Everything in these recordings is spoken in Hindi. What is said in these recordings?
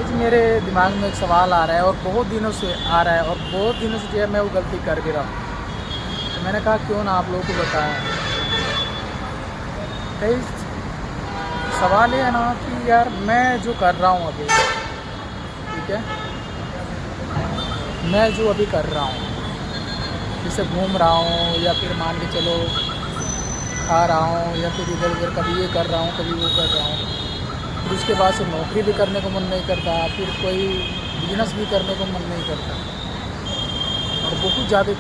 गाइज मेरे दिमाग में एक सवाल आ रहा है और बहुत दिनों से आ रहा है और बहुत दिनों से जो है मैं वो गलती कर भी रहा हूँ। तो मैंने कहा क्यों ना आप लोगों को बताया। गाइज सवाल ये है ना कि यार मैं जो कर रहा हूँ अभी, ठीक है, मैं जो अभी कर रहा हूँ, जैसे घूम रहा हूँ या फिर मान के चलो खा रहा हूँ या फिर इधर उधर कभी ये कर रहा हूँ कभी वो कर रहा हूँ, फिर उसके बाद से नौकरी भी करने को मन नहीं करता, फिर कोई बिजनेस भी करने को मन नहीं करता और बहुत ज़्यादा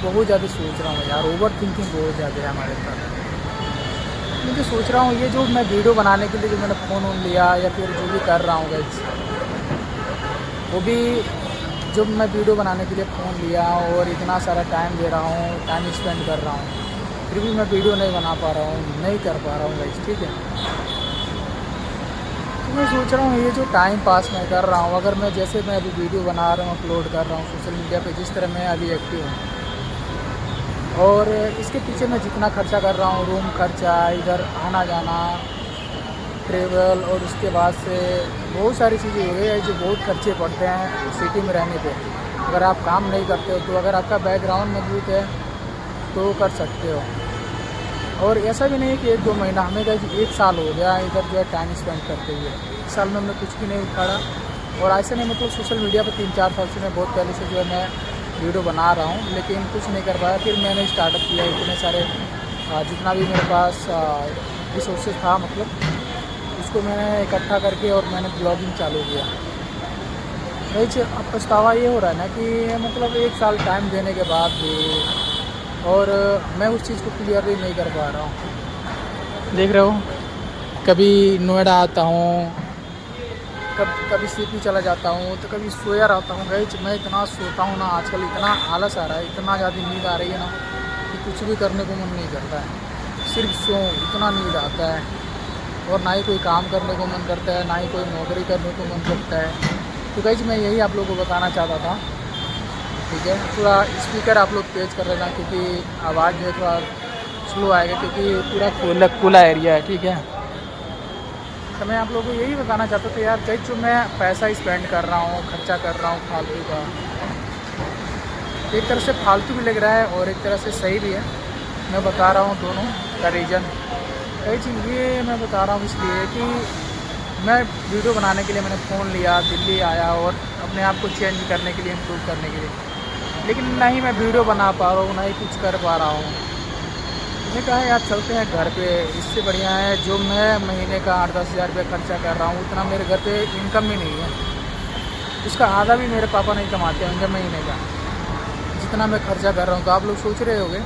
बहुत ज़्यादा सोच रहा हूँ यार। ओवर थिंकिंग बहुत ज़्यादा है हमारे साथ। मुझे सोच रहा हूँ ये जो मैं वीडियो बनाने के लिए जो मैंने फ़ोन वोन लिया या फिर जो भी कर रहा हूँ गाइस, वो भी जब मैं वीडियो बनाने के लिए फ़ोन लिया और इतना सारा टाइम दे रहा हूँ, टाइम स्पेंड कर रहा हूँ, फिर भी मैं वीडियो नहीं बना पा रहा हूँ, नहीं कर पा रहा हूँ गाइस, ठीक है। तो मैं सोच रहा हूँ ये जो टाइम पास मैं कर रहा हूँ, अगर मैं जैसे मैं अभी वीडियो बना रहा हूँ, अपलोड कर रहा हूँ सोशल मीडिया पे, जिस तरह मैं अभी एक्टिव हूँ, और इसके पीछे मैं जितना खर्चा कर रहा हूँ, रूम खर्चा, इधर आना जाना, ट्रेवल, और उसके बाद से बहुत सारी चीज़ें हो गई है जो बहुत खर्चे पड़ते हैं सिटी में रहने पे। अगर आप काम नहीं करते हो तो अगर आपका बैकग्राउंड मजबूत है तो कर सकते हो। और ऐसा भी नहीं कि 1-2 महीना, हमें कहीं 1 साल हो गया इधर जो है टाइम स्पेंड करते हुए। 1 साल में हमने कुछ भी नहीं उखाड़ा। और ऐसे नहीं मतलब सोशल मीडिया पर 3-4 साल से मैं बहुत पहले से जो है मैं वीडियो बना रहा हूँ, लेकिन कुछ नहीं कर पाया। फिर मैंने स्टार्टअप किया, इतने सारे जितना भी मेरे पास रिसोर्सेज था, मतलब उसको मैंने इकट्ठा करके और मैंने ब्लॉगिंग चालू किया। वही अब पछतावा ये हो रहा है ना कि मतलब 1 साल टाइम देने के बाद भी, और मैं उस चीज़ को क्लियरली नहीं कर पा रहा हूँ। देख रहे हो, कभी नोएडा आता हूँ, कभी सीपी चला जाता हूँ, तो कभी सोया रहता हूँ। गाइस मैं इतना सोता हूँ ना आजकल, इतना आलस आ रहा है, इतना ज़्यादा नींद आ रही है ना कि कुछ भी करने को मन नहीं करता है, सिर्फ सो, इतना नींद आता है। और ना ही कोई काम करने को मन करता है, ना ही कोई नौकरी करने को मन करता है। तो गाइस मैं यही आप लोगों को बताना चाहता था, ठीक है। थोड़ा स्पीकर आप लोग तेज़ कर लेना क्योंकि आवाज़ जो है थोड़ा स्लो आएगा, क्योंकि पूरा खुला एरिया है, ठीक है। तो मैं आप लोगों को यही बताना चाहता था यार, कई जो मैं पैसा स्पेंड कर रहा हूँ, खर्चा कर रहा हूँ फालतू का, एक तरह से फालतू भी लग रहा है और एक तरह से सही भी है। मैं बता रहा हूँ दोनों का रीज़न। कई चीज़ ये मैं बता रहा हूँ इसलिए कि मैं वीडियो बनाने के लिए मैंने फ़ोन लिया, दिल्ली आया और अपने आप को चेंज करने के लिए, इम्प्रूव करने के लिए, लेकिन ना ही मैं वीडियो बना पा रहा हूँ, ना ही कुछ कर पा रहा हूँ। मैंने कहा यार चलते हैं घर पे, इससे बढ़िया है जो मैं महीने का 8-10 हज़ार रुपये खर्चा कर रहा हूँ, उतना मेरे घर पे इनकम भी नहीं है। उसका आधा भी मेरे पापा नहीं कमाते होंगे महीने का, जितना मैं खर्चा कर रहा हूँ। तो आप लोग सोच रहे होंगे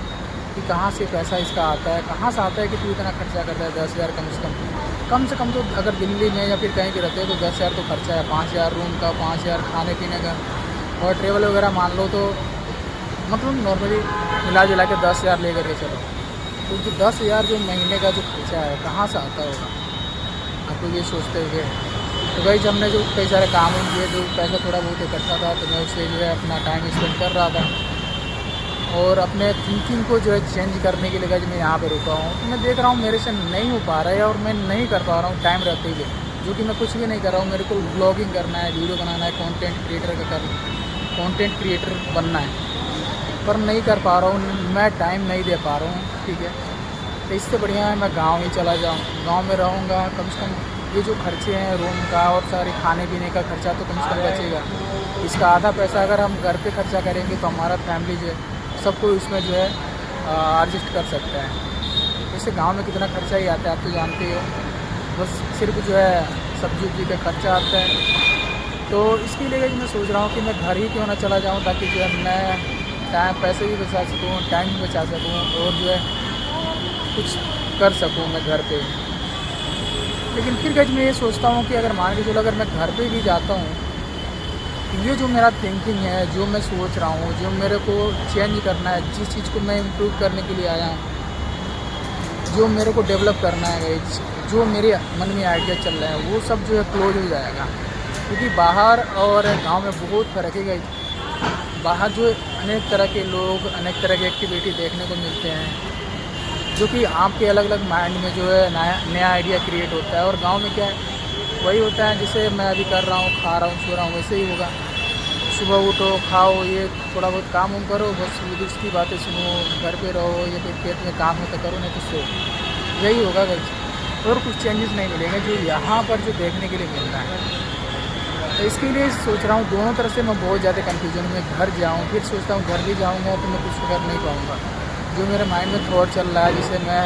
कि कहाँ से पैसा इसका आता है, कहाँ से आता है कि तू इतना खर्चा करता है। 10 हज़ार कम से कम तो अगर दिल्ली में या फिर कहीं भी रहते हो तो 10 हज़ार तो खर्चा है। 5 हज़ार रूम का, 5 हज़ार खाने पीने का, और ट्रेवल वगैरह मान लो तो मतलब नॉर्मली मिला जुला के 10 हज़ार ले करके चलो। तो जो 10 हज़ार जो महीने का जो खर्चा है कहाँ से आता होगा, आप लोग ये सोचते हुए। तो भाई हमने जो कई सारे काम किए, जो पैसा थोड़ा बहुत इकट्ठा था, तो मैं उससे जो है अपना टाइम स्पेंड कर रहा था और अपने थिंकिंग को जो है चेंज करने के लिए गाइस मैं यहाँ पे रुका हूँ। तो मैं देख रहा हूँ मेरे से नहीं हो पा रहा है और मैं नहीं कर पा रहा हूँ टाइम रहते हुए, जो कि मैं कुछ भी नहीं कर रहा हूँ। मेरे को ब्लॉगिंग करना है, वीडियो बनाना है, कंटेंट क्रिएटर बनना है, पर नहीं कर पा रहा हूँ, मैं टाइम नहीं दे पा रहा हूँ, ठीक है। तो इससे बढ़िया है मैं गांव ही चला जाऊँ, गांव में रहूँगा, कम से कम ये जो खर्चे हैं रूम का और सारे खाने पीने का खर्चा तो कम से कम बचेगा। इसका आधा पैसा अगर हम घर पे खर्चा करेंगे तो हमारा फैमिली जो है सबको इसमें जो है एडजस्ट कर सकता है। जैसे गांव में कितना खर्चा ही आता है आप तो जानते हो, बस सिर्फ जो है सब्जी उब्जी का खर्चा आता है। तो इसके लिए मैं सोच रहा हूँ कि मैं घर ही क्यों ना चला जाऊँ, ताकि जो है मैं टाइम पैसे भी बचा सकूँ, टाइम भी बचा सकूँ और जो है कुछ कर सकूँ मैं घर पे। लेकिन फिर गाइस मैं ये सोचता हूँ कि अगर मान के चलो अगर मैं घर पे भी जाता हूँ, ये जो मेरा थिंकिंग है, जो मैं सोच रहा हूँ, जो मेरे को चेंज करना है, जिस चीज़ को मैं इम्प्रूव करने के लिए आया हूँ, जो मेरे को डेवलप करना है गाइस, जो मेरे मन में आइडिया चल रहा है, वो सब जो है क्लोज हो जाएगा। क्योंकि बाहर और गांव में बहुत फ़र्क है गाइस। बाहर जो अनेक तरह के लोग, अनेक तरह की एक्टिविटी देखने को मिलते हैं, जो कि आपके अलग अलग माइंड में जो है नया आइडिया क्रिएट होता है। और गांव में क्या है, वही होता है जिसे मैं अभी कर रहा हूँ, खा रहा हूँ, सो रहा हूँ, वैसे ही होगा। सुबह उठो, खाओ, ये थोड़ा बहुत काम उम करो, बस बुजुर्ग की बातें सुनो, घर पे रहो, या फिर खेत में काम हो तो करो, नहीं तो सो। यही होगा गाइस, और कुछ चेंजेस नहीं मिलेंगे जो यहाँ पर जो देखने के लिए मिल रहा है। तो इसके लिए सोच रहा हूँ, दोनों तरफ से मैं बहुत ज़्यादा कन्फ्यूजन में घर जाऊँ, फिर सोचता हूँ घर भी जाऊँगा तो मैं कुछ कर नहीं पाऊँगा। जो मेरे माइंड में थॉट चल रहा है, जिसे मैं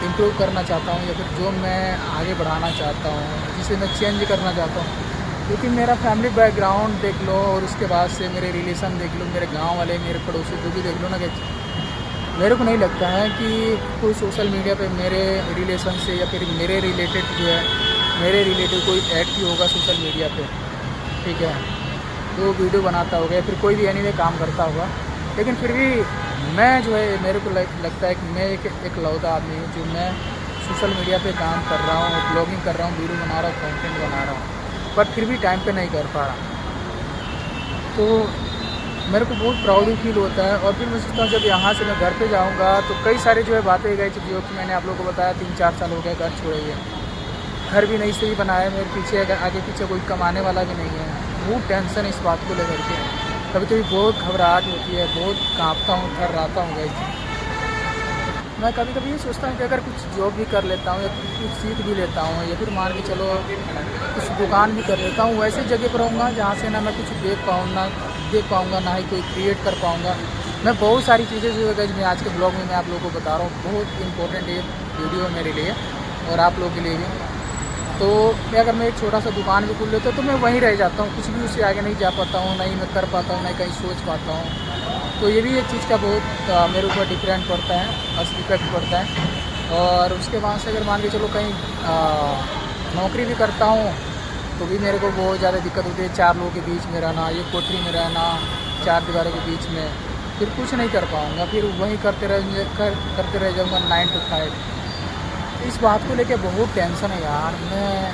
इम्प्रूव करना चाहता हूँ, या फिर जो मैं आगे बढ़ाना चाहता हूँ, जिसे मैं चेंज करना चाहता हूँ, क्योंकि मेरा फैमिली बैकग्राउंड देख लो और उसके बाद से मेरे रिलेशन देख लो, मेरे गांव वाले, मेरे पड़ोसी जो भी देख लो ना, कि मेरे को नहीं लगता है कि कोई सोशल मीडिया पे मेरे रिलेशन से या फिर मेरे रिलेटेड जो है, मेरे रिलेटिव कोई एक्टिव होगा सोशल मीडिया पे, ठीक है, तो वीडियो बनाता होगा या फिर कोई भी एनीवे काम करता होगा। लेकिन फिर भी मैं जो है, मेरे को लगता है कि मैं एक एकलौता आदमी हूँ जो मैं सोशल मीडिया पे काम कर रहा हूँ, ब्लॉगिंग कर रहा हूँ, वीडियो बना रहा हूँ, कंटेंट बना रहा हूँ, बट फिर भी टाइम पे नहीं कर पा रहा। तो मेरे को बहुत प्राउड भी फील होता है। और फिर मैं सोचता हूँ जब यहाँ से मैं घर पे जाऊँगा तो कई सारी जो है बातें गई, जो कि मैंने आप लोगों को बताया 3-4 साल हो गए घर छोड़े हुए, घर भी नहीं सही बनाया, मेरे पीछे आगे पीछे कोई कमाने वाला भी नहीं है। बहुत टेंशन इस बात को लेकर के, कभी कभी बहुत घबराहट होती है, बहुत काँपता हूँ, थर्राता हूँ गाइस। मैं कभी कभी ये सोचता हूँ कि अगर कुछ जॉब भी कर लेता हूँ या कुछ सीख भी लेता हूँ, या फिर मान के चलो कुछ दुकान भी कर लेता हूँ, वैसे जगह पर रहूँगा जहाँ से ना मैं कुछ देख पाऊँगा, ना ही कोई क्रिएट कर पाऊँगा। मैं बहुत सारी चीज़ें जो है मैं आज के ब्लॉग में मैं आप लोगों को बता रहा हूँ, बहुत इंपॉर्टेंट ये वीडियो है मेरे लिए और आप लोगों के लिए भी। तो अगर मैं एक छोटा सा दुकान भी खोल लेता हूँ तो मैं वहीं रह जाता हूँ, कुछ भी उससे आगे नहीं जा पाता हूँ, नहीं मैं कर पाता हूँ, नहीं कहीं सोच पाता हूँ। तो ये भी एक चीज़ का बहुत मेरे ऊपर डिफरेंट पड़ता है, इफेक्ट पड़ता है। और उसके बाद से अगर मान के चलो कहीं नौकरी भी करता हूँ तो भी मेरे को बहुत ज़्यादा दिक्कत होती है, 4 लोगों के बीच में रहना, ये कोठरी में रहना, 4 दीवारों के बीच में, फिर कुछ नहीं कर पाऊँगा, फिर वहीं करते रह जाऊँगा 9 to 5। इस बात को लेके बहुत टेंशन है यार। मैं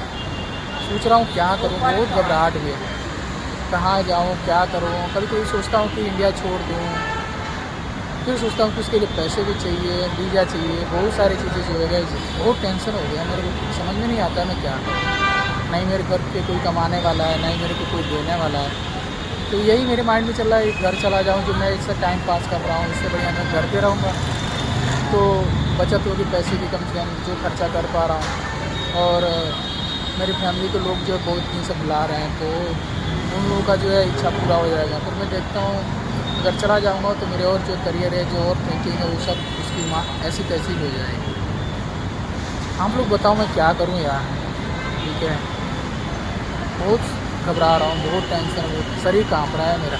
सोच रहा हूँ क्या करूँ, बहुत घबराहट भी है, कहाँ जाऊँ, क्या करूँ। कभी कभी सोचता हूँ कि इंडिया छोड़ दूँ, फिर सोचता हूँ कि उसके लिए पैसे भी चाहिए, वीज़ा चाहिए, बहुत सारी चीज़ें जो है। बहुत टेंशन हो गया मेरे को, समझ में नहीं आता मैं क्या करूँ। नहीं मेरे घर पे कोई कमाने वाला है, नहीं मेरे को कोई देने वाला है। तो यही मेरे माइंड में चल रहा है, घर चला जाऊँ जो मैं इससे टाइम पास कर रहा हूँ, इससे बढ़िया मैं घर पे रहूँगा तो बचत होगी पैसे की, कम से कम जो खर्चा कर पा रहा हूँ। और मेरी फैमिली के लोग जो है बहुत दिन से बुला रहे हैं, तो उन लोगों का जो है इच्छा पूरा हो जाएगा। फिर मैं देखता हूँ अगर चला जाऊँगा तो मेरे और जो करियर है, जो और थिंकिंग है, वो सब उसकी माँ ऐसी तैसी हो जाएगी। आप लोग बताओ मैं क्या करूँ यार, ठीक है। बहुत घबरा रहा हूँ, बहुत टेंशन, बहुत शरीर काँप रहा है मेरा।